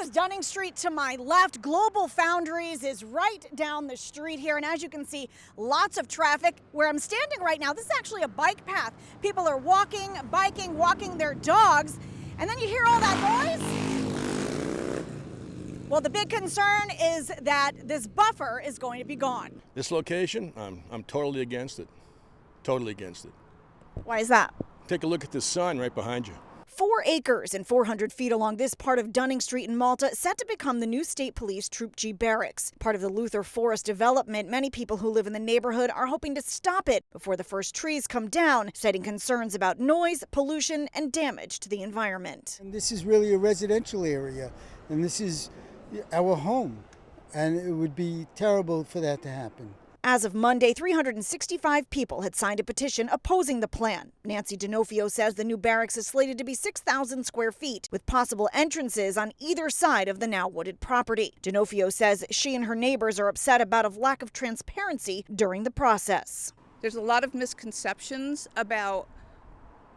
is Dunning Street to my left. Global Foundries is right down the street here. And as you can see, lots of traffic. Where I'm standing right now, this is actually a bike path. People are walking, biking, walking their dogs. And then you hear all that noise. Well, the big concern is that this buffer is going to be gone. This location, I'm totally against it. Totally against it. Why is that? Take a look at this sign right behind you. 4 acres and 400 feet along this part of Dunning Street in Malta, set to become the new State Police Troop G Barracks. Part of the Luther Forest development, many people who live in the neighborhood are hoping to stop it before the first trees come down, citing concerns about noise, pollution, and damage to the environment. And this is really a residential area, and this is our home, and it would be terrible for that to happen. As of Monday, 365 people had signed a petition opposing the plan. Nancy D'Onofrio says the new barracks is slated to be 6,000 square feet, with possible entrances on either side of the now wooded property. D'Onofrio says she and her neighbors are upset about a lack of transparency during the process. There's a lot of misconceptions about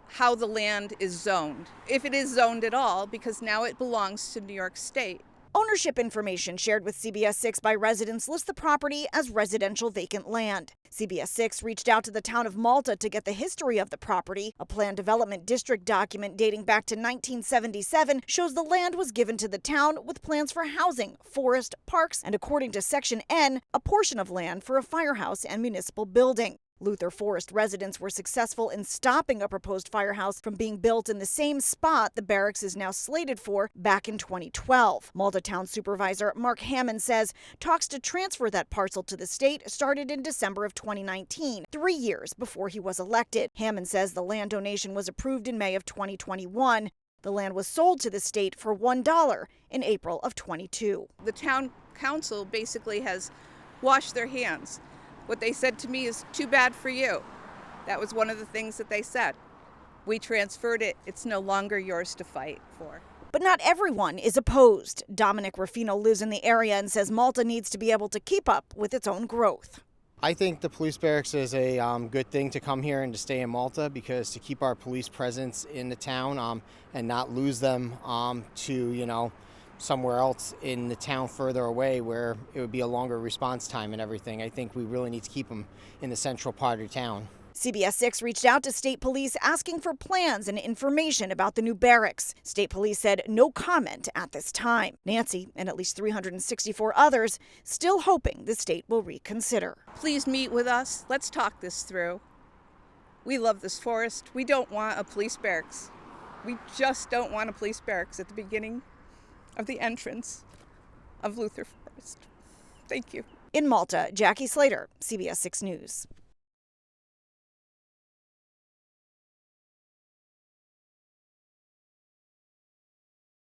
how the land is zoned, if it is zoned at all, because now it belongs to New York State. Ownership information shared with CBS 6 by residents lists the property as residential vacant land. CBS 6 reached out to the town of Malta to get the history of the property. A planned development district document dating back to 1977 shows the land was given to the town with plans for housing, forest, parks, and according to Section N, a portion of land for a firehouse and municipal building. Luther Forest residents were successful in stopping a proposed firehouse from being built in the same spot the barracks is now slated for back in 2012. Malta Town Supervisor Mark Hammond says talks to transfer that parcel to the state started in December of 2019, 3 years before he was elected. Hammond says the land donation was approved in May of 2021. The land was sold to the state for $1 in April of 22. The town council basically has washed their hands. What they said to me is, too bad for you. That was one of the things that they said. We transferred it. It's no longer yours to fight for. But not everyone is opposed. Dominic Ruffino lives in the area and says Malta needs to be able to keep up with its own growth. I think the police barracks is a good thing to come here and to stay in Malta, because to keep our police presence in the town and not lose them to, somewhere else in the town further away where it would be a longer response time and everything. I think we really need to keep them in the central part of town. CBS 6 reached out to state police asking for plans and information about the new barracks. State police said no comment at this time. Nancy and at least 364 others still hoping the state will reconsider. Please meet with us. Let's talk this through. We love this forest. We don't want a police barracks. We just don't want a police barracks at the beginning of the entrance of Luther Forest. Thank you. In Malta, Jackie Slater, CBS 6 News.